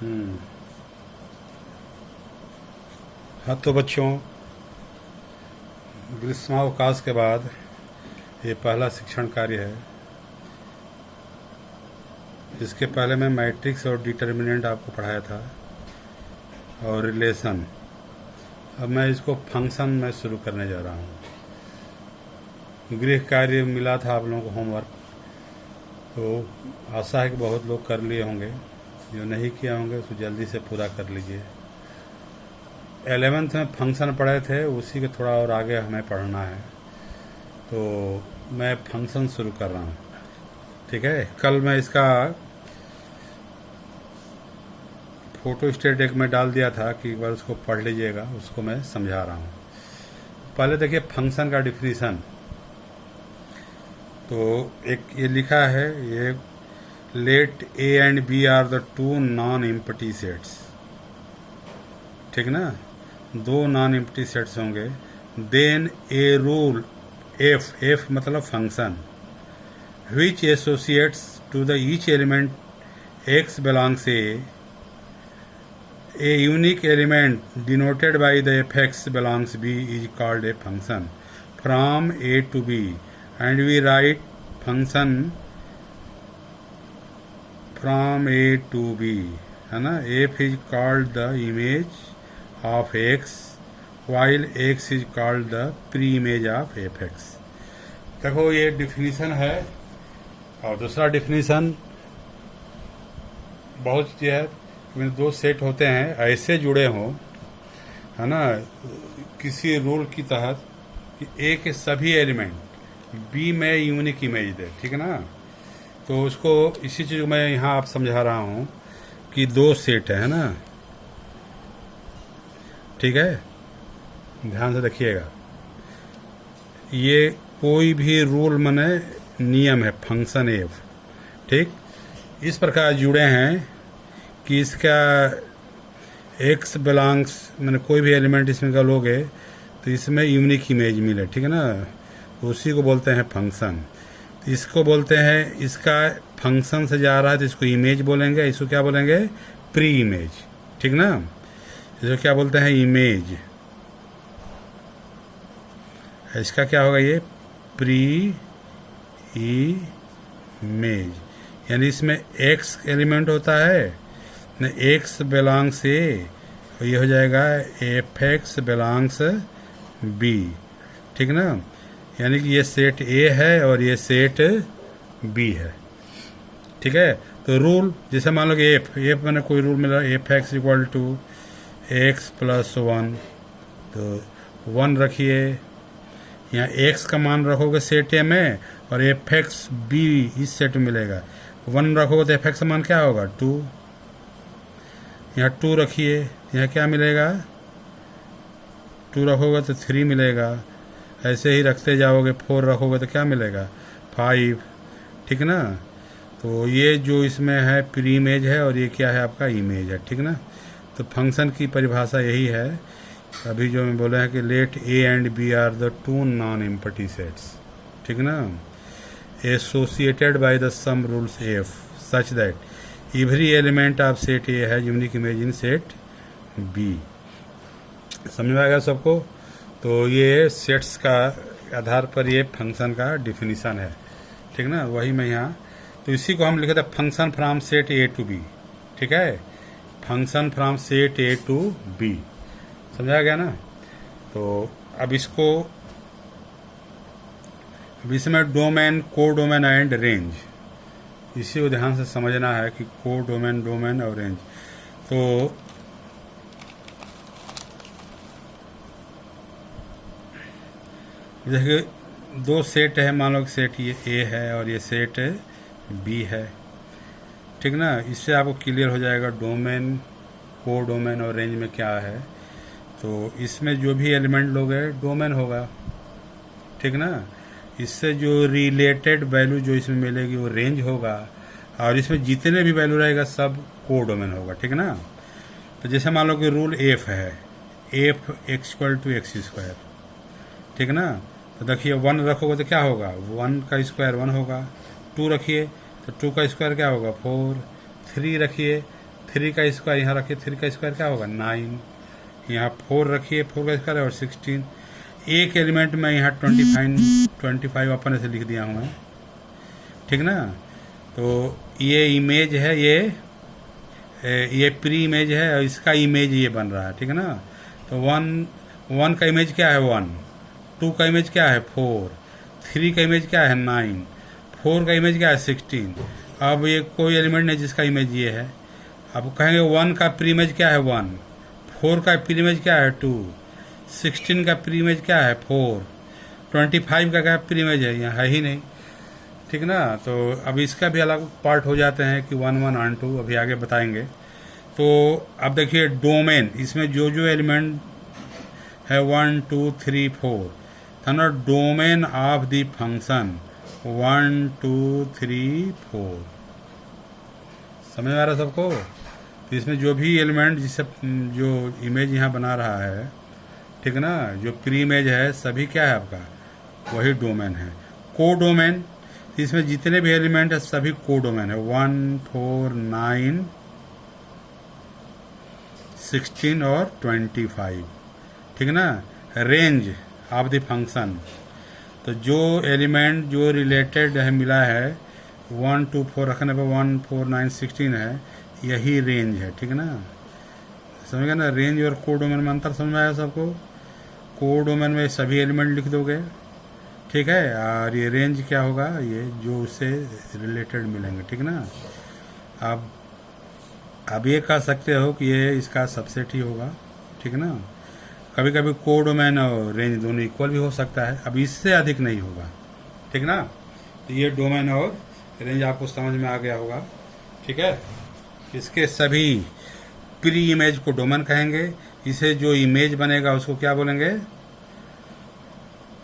हम्म। हाँ तो बच्चों, ग्रीष्मावकाश के बाद ये पहला शिक्षण कार्य है। इसके पहले मैं मैट्रिक्स और डिटर्मिनेंट आपको पढ़ाया था और रिलेशन। अब मैं इसको फंक्शन में शुरू करने जा रहा हूँ। गृह कार्य मिला था आप लोगों को, होमवर्क, तो आशा है कि बहुत लोग कर लिए होंगे। जो नहीं किए होंगे तो जल्दी से पूरा कर लीजिए। 11th में फंक्शन पढ़े थे, उसी के थोड़ा और आगे हमें पढ़ना है, तो मैं फंक्शन शुरू कर रहा हूँ। ठीक है, कल मैं इसका फोटो स्टेट एक में डाल दिया था कि एक बार उसको पढ़ लीजिएगा, उसको मैं समझा रहा हूँ। पहले देखिए फंक्शन का डिफिनीशन। तो एक ये लिखा है, ये let A and B are the two non empty sets. ठीक ना, दो नॉन एम्प्टी सेट्स होंगे। Then a rule F, F मतलब function, which associates to the each element x belongs a unique element denoted by the fx belongs b is called a function from a to b, and we write function from a to b, है ना। f is called the image of x while x is called the pre-image of fx। देखो ये definition है। और दूसरा definition बहुत चीज़ है। दो सेट होते हैं ऐसे जुड़े हों, है ना, किसी रूल की तहत कि ए के सभी एलिमेंट बी में यूनिक इमेज दे। ठीक है ना, तो उसको इसी चीज़ को मैं यहाँ आप समझा रहा हूँ कि दो सेट है ना। ठीक है, ध्यान से देखिएगा। ये कोई भी रूल माने नियम है, फंक्शन एफ। ठीक, इस प्रकार जुड़े हैं कि इसका एक्स बिलोंग्स, मैंने कोई भी एलिमेंट इसमें का लोगे तो इसमें यूनिक इमेज मिले। ठीक है ना, उसी को बोलते हैं फंक्शन। तो इसको बोलते हैं, इसका फंक्शन से जा रहा है तो इसको इमेज बोलेंगे। इसको क्या बोलेंगे? Pre image. ठीक ना, इसको क्या बोलते हैं? इमेज। इसका क्या होगा? ये प्री इमेज, यानी इसमें एक्स एलिमेंट होता है न, एक्स बिलोंग्स ए, और ये हो जाएगा एफ एक्स बिलोंग्स बी। ठीक ना, यानी कि ये सेट ए है और ये सेट बी है। ठीक है, तो रूल जैसे मान लो कि एफ, एफ मैंने कोई रूल मिला, F X equal to X plus one, तो वन रखिए, यहाँ एक्स का मान रखोगे सेट ए में और एफ एक्स बी इस सेट में मिलेगा। वन रखोगे तो एफ एक्स का मान क्या होगा? टू। यहाँ टू रखिए, यहाँ क्या मिलेगा? टू रखोगे तो थ्री मिलेगा। ऐसे ही रखते जाओगे, फोर रखोगे तो क्या मिलेगा? फाइव। ठीक ना, तो ये जो इसमें है प्री इमेज है और ये क्या है? आपका इमेज है। ठीक ना, तो फंक्शन की परिभाषा यही है। अभी जो मैं बोला है कि let A and B are the two non empty sets. ठीक ना, associated by the some rules F such that every element of set A है unique image in set B. समझ में आएगा सबको? तो ये सेट्स का आधार पर ये फंक्शन का डिफिनीशन है। ठीक ना, वही मैं यहाँ, तो इसी को हम लिखे थे function from set A to B. ठीक है, function from set A to B, समझा गया ना। तो अब इसको, अब इसमें डोमेन, को डोमेन एंड रेंज, इसी को ध्यान से समझना है कि को डोमेन, डोमेन और रेंज। तो देखिए दो सेट है, मान लो कि सेट ये ए है और ये सेट बी है। ठीक ना, इससे आपको क्लियर हो जाएगा डोमेन, को डोमेन और रेंज में क्या है। तो इसमें जो भी एलिमेंट लोगे डोमेन होगा। ठीक ना, इससे जो रिलेटेड वैल्यू जो इसमें मिलेगी वो रेंज होगा, और इसमें जितने भी वैल्यू रहेगा सब को डोमेन होगा। ठीक ना, तो जैसे मान लो कि रूल एफ है, F X equal to X square. ठीक ना, तो देखिए वन रखोगे तो क्या होगा? वन का स्क्वायर वन होगा। टू रखिए तो टू का स्क्वायर क्या होगा? फोर। थ्री रखिए 3 का स्क्वायर यहाँ रखिए, 3 का स्क्वायर क्या होगा 9, यहाँ 4 रखिए, 4 का स्क्वायर और 16। एक एलिमेंट में यहाँ 25 अपन ऐसे लिख दिया हूँ मैं, ठीक ना। तो ये इमेज है, ये प्री इमेज है और इसका इमेज ये बन रहा है, ठीक है ना। तो 1 का इमेज क्या है 1, 2 का इमेज क्या है 4, 3 का इमेज क्या है 9, 4 का इमेज क्या है 16। अब ये कोई एलिमेंट नहीं जिसका इमेज ये है। अब कहेंगे 1 का प्री इमेज क्या है 1, 4 का प्री इमेज क्या है 2, 16 का प्री इमेज क्या है 4, 25 का क्या प्री इमेज है, यहाँ है ही नहीं, ठीक ना। तो अब इसका भी अलग पार्ट हो जाते हैं कि 1 1 और 2, अभी आगे बताएंगे। तो अब देखिए डोमेन, इसमें जो जो एलिमेंट है 1 2 3 4 था ना, डोमेन ऑफ द फंक्शन 1 2 3 4, समझ आ रहा है सबको। तो इसमें जो भी एलिमेंट जिससे जो इमेज यहाँ बना रहा है, ठीक है ना, जो प्री इमेज है सभी क्या है आपका, वही डोमेन है। को डोमेन, इसमें जितने भी एलिमेंट है सभी को डोमेन है, 1 4 9 16 और 25, ठीक है ना। रेंज ऑफ द फंक्शन, तो जो एलिमेंट जो रिलेटेड है मिला है 1 2 4 रखने पर 1 4 9 16 है, यही रेंज है, ठीक है ना। समझ गए ना, रेंज और को डोमेन में अंतर समझ में आया सबको। को डोमेन में सभी एलिमेंट लिख दोगे, ठीक है, और ये रेंज क्या होगा, ये जो उससे रिलेटेड मिलेंगे, ठीक ना। अब ये कह सकते हो कि ये इसका सबसेट ही होगा, ठीक है ना। कभी कभी को डोमेन और रेंज दोनों इक्वल भी हो सकता है, अब इससे अधिक नहीं होगा, ठीक ना। तो ये डोमेन और रेंज आपको समझ में आ गया होगा, ठीक है। इसके सभी प्री इमेज को डोमेन कहेंगे, इसे जो इमेज बनेगा उसको क्या बोलेंगे,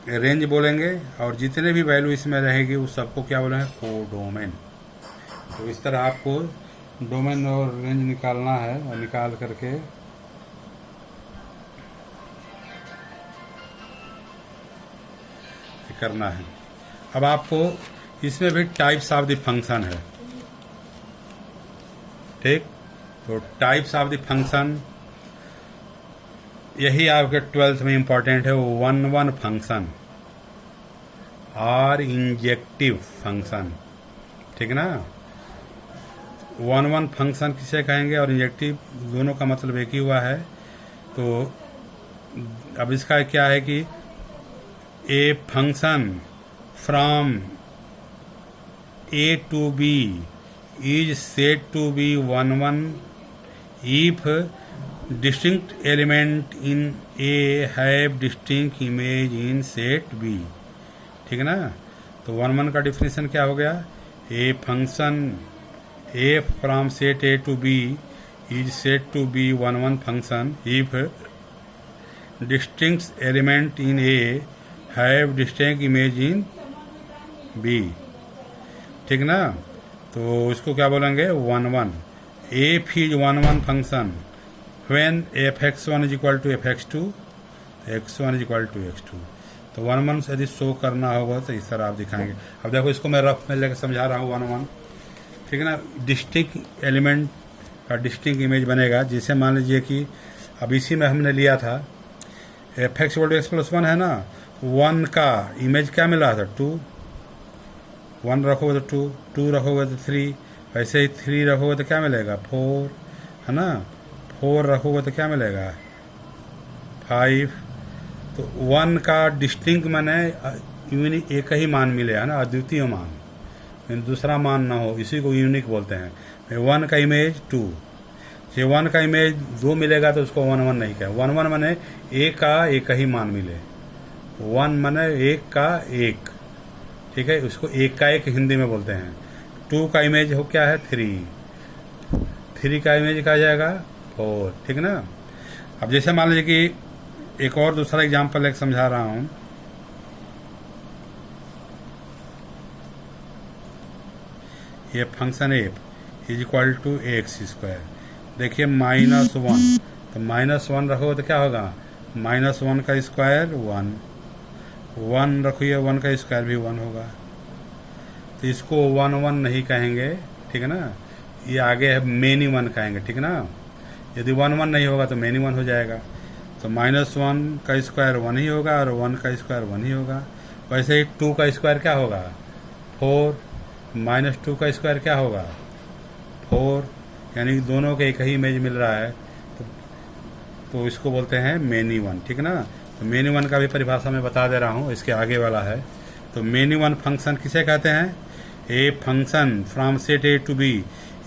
रेंज बोलेंगे, और जितने भी वैल्यू इसमें रहेगी उस सबको क्या बोलेंगे, को डोमेन। तो इस तरह आपको डोमेन और रेंज निकालना है और निकाल करके करना है। अब आपको इसमें भी टाइप्स ऑफ द फंक्शन है, ठीक। तो टाइप्स ऑफ द फंक्शन यही आपके 12th में इंपॉर्टेंट है, वो 1 1 फंक्शन और इंजेक्टिव फंक्शन, ठीक है ना। 1 1 फंक्शन किसे कहेंगे और इंजेक्टिव, दोनों का मतलब एक ही हुआ है। तो अब इसका क्या है कि a function from A to B is said to be 1 1 if distinct element in A have distinct image in set B, ठीक है ना। तो 1 1 का डिफिनेशन क्या हो गया, a function A from set A to B is set to be 1 1 function if distinct element in A have distinct image in B, ठीक ना। तो इसको क्या बोलेंगे 1 1, F is 1 1 function when fx1 is equal to fx2, x1 is equal to x2। तो 1 1 यदि show करना होगा तो इस तरह आप दिखाएंगे। अब देखो इसको मैं रफ में लेकर समझा रहा हूँ 1 1, ठीक है ना। डिस्टिंक्ट एलिमेंट का डिस्टिंक्ट इमेज बनेगा, जिसे मान लीजिए कि अब इसी में हमने लिया था fx equal to x plus 1 है ना, 1 का इमेज क्या मिला था 2, 1 रखोगे तो 2, 2 रखोगे तो 3, वैसे ही 3 रखोगे तो क्या मिलेगा 4, है ना, 4 रखोगे तो क्या मिलेगा 5। तो 1 का डिस्टिंक्ट माने यूनिक एक ही मान मिले, है ना, अद्वितीय मान, दूसरा मान ना हो, इसी को यूनिक बोलते हैं। 1 का इमेज 2, जो 1 का इमेज 2 मिलेगा तो उसको 1 1 नहीं कहें। 1 1 माने एक का एक ही मान मिले, 1 माने एक का एक, ठीक है, उसको एक का एक हिंदी में बोलते हैं। 2 का इमेज हो क्या है 3, 3 का इमेज क्या जाएगा 4, ठीक है ना। अब जैसे मान लीजिए कि एक और दूसरा एग्जांपल एक समझा रहा हूं, ये function F is equal to X square, देखिए -1, तो -1 रखोगे तो क्या होगा -1 का स्क्वायर 1, 1 रखिए 1 का स्क्वायर भी 1 होगा। तो इसको 1 1 नहीं कहेंगे, ठीक है ना, ये आगे है मेनी वन कहेंगे, ठीक ना। यदि 1 1 नहीं होगा तो मेनी वन हो जाएगा। तो -1 का स्क्वायर 1 ही होगा और 1 का स्क्वायर 1 ही होगा। वैसे ही 2 का स्क्वायर क्या होगा 4, -2 का स्क्वायर क्या होगा 4, यानी कि दोनों के एक ही इमेज मिल रहा है, तो इसको बोलते हैं मेनी वन, ठीक ना। तो मेनी वन का भी परिभाषा मैं बता दे रहा हूँ, इसके आगे वाला है। तो मेनी वन फंक्शन किसे कहते हैं? A function from set A to B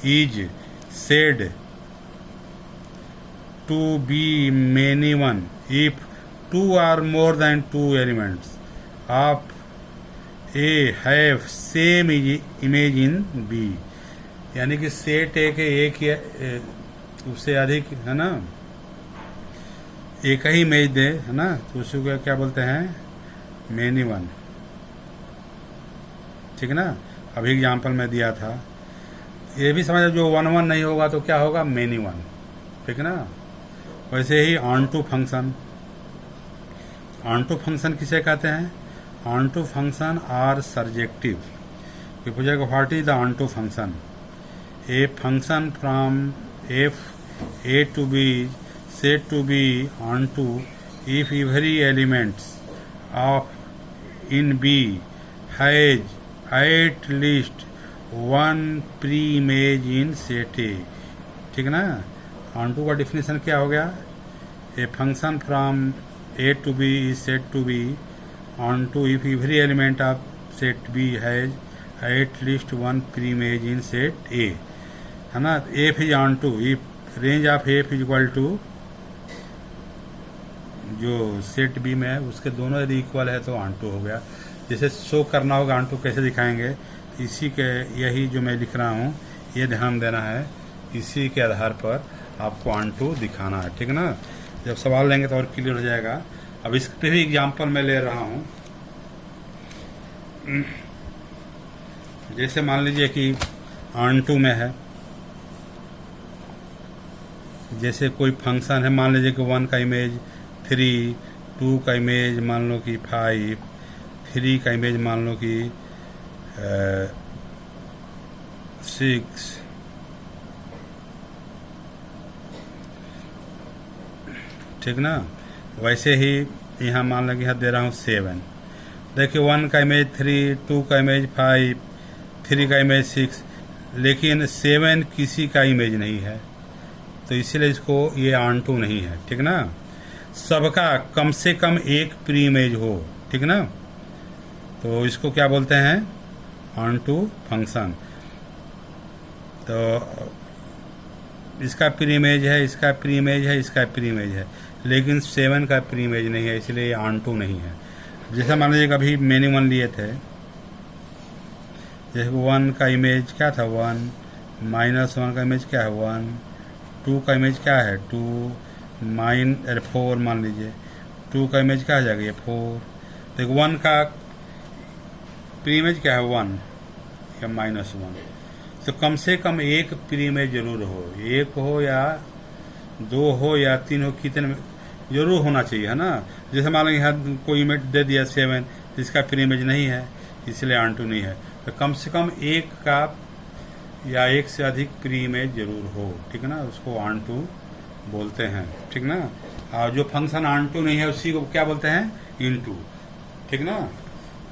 is said to be many one if two or more than two elements of A have same image in B, यानी कि सेट ए के एक या उससे अधिक है ना एक ही इमेज दे, है ना, तो उसी को क्या बोलते हैं मेनी वन, ठीक ना। अभी एग्जाम्पल में दिया था, ये भी समझ, जो 1 1 नहीं होगा तो क्या होगा मेनी वन, ठीक ना। वैसे ही onto function, onto function किसे कहते हैं? Onto function are surjective. ये पूछेगा what is the onto function? A function from F A to B set to B onto if every elements of in B has at least one pre image in set A, ठीक ना। Onto का definition क्या हो गया? A function from A to B is set to B onto if every element of set B has at least one pre image in set A, है ना। F is onto if range of F is equal to, जो set B में है उसके दोनों यदि equal है तो ऑन टू हो गया। जैसे शो करना होगा ऑन टू कैसे दिखाएंगे, इसी के यही जो मैं लिख रहा हूँ ये ध्यान देना है, इसी के आधार पर आपको ऑन टू दिखाना है, ठीक ना। जब सवाल लेंगे तो और क्लियर हो जाएगा। अब इस पे भी एग्जाम्पल मैं ले रहा हूँ। जैसे मान लीजिए कि ऑन टू में है, जैसे कोई फंक्शन है, मान लीजिए कि 1 का इमेज 3, 2 का इमेज मान लो कि 5, 3 का इमेज मान लो कि 6, ठीक ना। वैसे ही यहाँ मान लो कि यहाँ दे रहा हूँ 7। देखिए 1 का इमेज 3, 2 का इमेज 5, 3 का इमेज 6, लेकिन 7 किसी का इमेज नहीं है, तो इसीलिए इसको ये ऑन टू नहीं है, ठीक ना। सबका कम से कम एक प्री इमेज हो, ठीक ना, तो इसको क्या बोलते हैं ऑन टू फंक्शन। तो इसका प्री इमेज है, इसका प्री इमेज है, इसका प्री इमेज है, लेकिन 7 का प्री इमेज नहीं है, इसलिए ये ऑन टू नहीं है। जैसे मान लीजिए कभी मेनी वन लिए थे, जैसे 1 का इमेज क्या था 1, -1 का इमेज क्या है 1, 2 का इमेज क्या है 2, 4 मान लीजिए, 2 का इमेज क्या आ जाएगा ये 4। तो 1 का प्री इमेज क्या है 1 या -1, तो कम से कम एक प्री इमेज जरूर हो, एक हो या 2 हो या 3 हो, कितने जरूर होना चाहिए, है ना। जैसे मान लो यहाँ कोई इमेज दे दिया 7, जिसका प्री इमेज नहीं है, इसलिए ऑन टू नहीं है। तो कम से कम एक का या एक से अधिक प्री इमेज जरूर हो, ठीक है ना, उसको ऑन टू बोलते हैं, ठीक ना। और जो फंक्शन ऑन टू नहीं है उसी को क्या बोलते हैं इनटू, ठीक ना।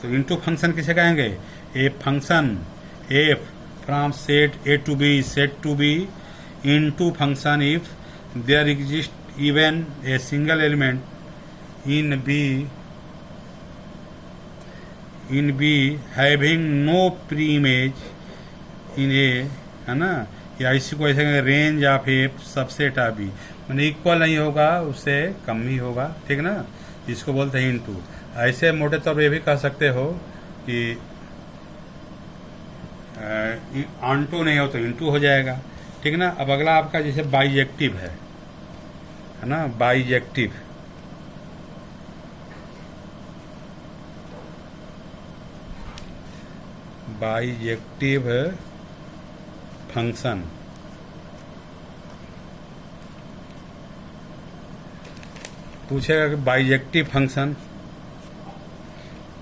तो इनटू फंक्शन किसे कहेंगे? A function F from set A to B set to B into function if there exist even a single element in B having no pre image in A, है ना। या इसी को ऐसे range of A subset of B, मैंने equal नहीं होगा, उससे कम ही होगा, ठीक ना। इसको बोलते हैं इनटू। ऐसे मोटे तौर पर ये भी कह सकते हो कि ऑन टू नहीं हो तो इनटू हो जाएगा, ठीक ना। अब अगला आपका जैसे बाइजेक्टिव है ना, बाइजेक्टिव। बाइजेक्टिव फंक्शन पूछेगा कि बाइजेक्टिव फंक्शन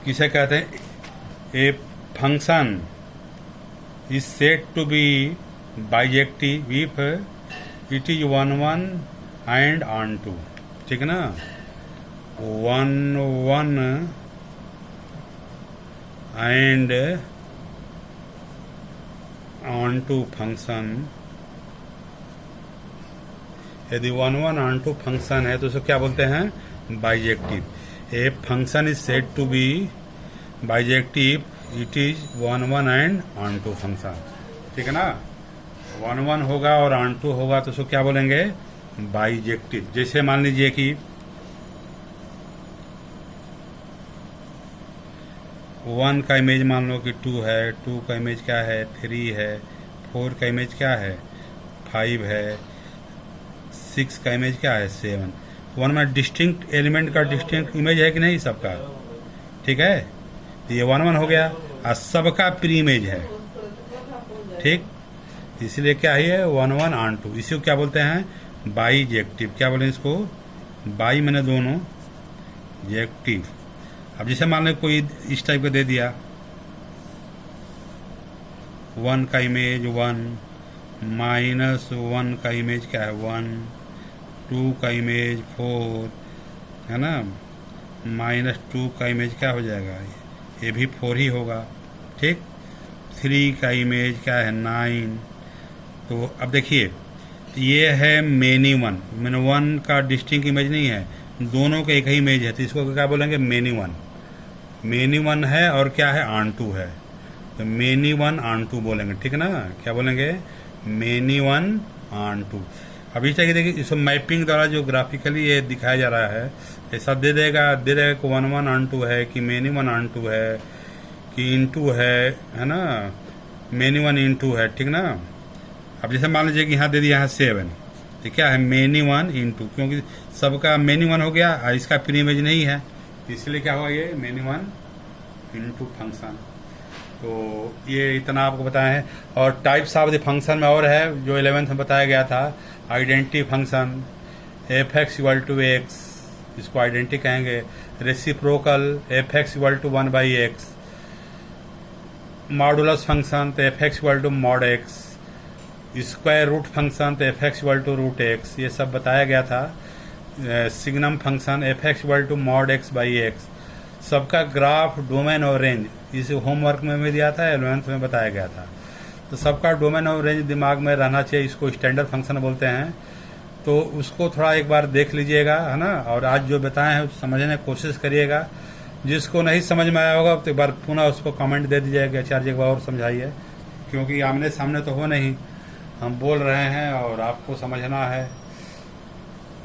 किसे कहते हैं? A function is set to be bijective if it is 1 1 and onto, ठीक है ना, 1 1 एंड ऑन टू फंक्शन। यदि 1 1 ऑन टू फंक्शन है तो उसको क्या बोलते हैं, bijective. A function is said to be bijective it is 1 1 and onto function, ठीक है ना। 1 1 होगा और ऑन टू होगा तो उसको क्या बोलेंगे, बाइजेक्टिव। जैसे मान लीजिए कि 1 का इमेज मान लो कि 2 है, 2 का इमेज क्या है, 3 है, 4 का इमेज क्या है, 5 है, 6 का इमेज क्या है, 7। 1 में डिस्टिंक्ट एलिमेंट का डिस्टिंक्ट इमेज है कि नहीं सबका, ठीक है। तो ये 1 1 हो गया और सबका प्री इमेज है, ठीक। इसलिए क्या है 1 1 ऑन टू, इसी को क्या बोलते हैं, बाइजेक्टिव। क्या बोले इसको, बाई मैंने दोनों, जेक्टिव। अब जैसे मान लो कोई इस टाइप का दे दिया, 1 का इमेज 1, -1 का इमेज क्या है 1, 2 का इमेज 4 है ना, -2 का इमेज क्या हो जाएगा, ये भी 4 ही होगा, ठीक। 3 का इमेज क्या है 9। तो अब देखिए ये है मेनी 1, मैंने 1 का डिस्टिंक्ट इमेज नहीं है, दोनों का एक ही इमेज है, तो इसको क्या बोलेंगे, मेनी 1। मेनी 1 है और क्या है, ऑन टू है, तो मेनी 1 ऑन टू बोलेंगे, ठीक है ना। क्या बोलेंगे, मेनी 1 ऑन टू। अभी तक देखिए इसको मैपिंग द्वारा जो ग्राफिकली ये दिखाया जा रहा है, ऐसा दे देगा कि 1 1 ऑन टू है, कि मेनी 1 ऑन टू है, कि इनटू है ना, मेनी 1 इनटू है, ठीक ना। अब जैसे मान लीजिए कि यहाँ दे दिया यहाँ 7, तो क्या है, मेनी 1 इनटू, क्योंकि सबका मेनी 1 हो गया और इसका प्री इमेज नहीं है, इसलिए क्या हुआ, ये मेनी 1 इनटू फंक्शन। तो ये इतना आपको बताया है। और टाइप्स ऑफ द फंक्शन में और है जो 11th में बताया गया था, identity function, F X equal to X, इसको आइडेंटिटी कहेंगे। Reciprocal, F X equal to 1/x। Modulus function, तो F X equal to mod X. Square root function, तो F X equal to root X, ये सब बताया गया था। Signum function, F X equal to mod x/x। सबका graph, domain और range इस होमवर्क में भी दिया था, 11th में बताया गया था। तो सबका डोमेन और रेंज दिमाग में रहना चाहिए, इसको स्टैंडर्ड फंक्शन बोलते हैं। तो उसको थोड़ा एक बार देख लीजिएगा, है ना, और आज जो बताए हैं समझने की कोशिश करिएगा। जिसको नहीं समझ में आया होगा तो एक बार पुनः उसको कमेंट दे दीजिएगा, आचार्य एक बार और समझाइए, क्योंकि आमने सामने तो हो नहीं, हम बोल रहे हैं और आपको समझना है,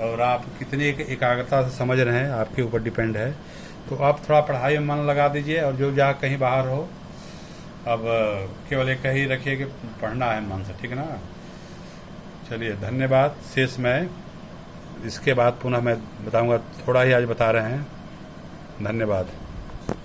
और आप कितनी एकाग्रता से समझ रहे हैं आपके ऊपर डिपेंड है। तो आप थोड़ा पढ़ाई में मन लगा दीजिए, और जो जहाँ कहीं बाहर हो, अब केवल एक ही रखिए कि पढ़ना है मन से, ठीक है ना। चलिए धन्यवाद। शेष मैं इसके बाद पुनः मैं बताऊंगा, थोड़ा ही आज बता रहे हैं। धन्यवाद।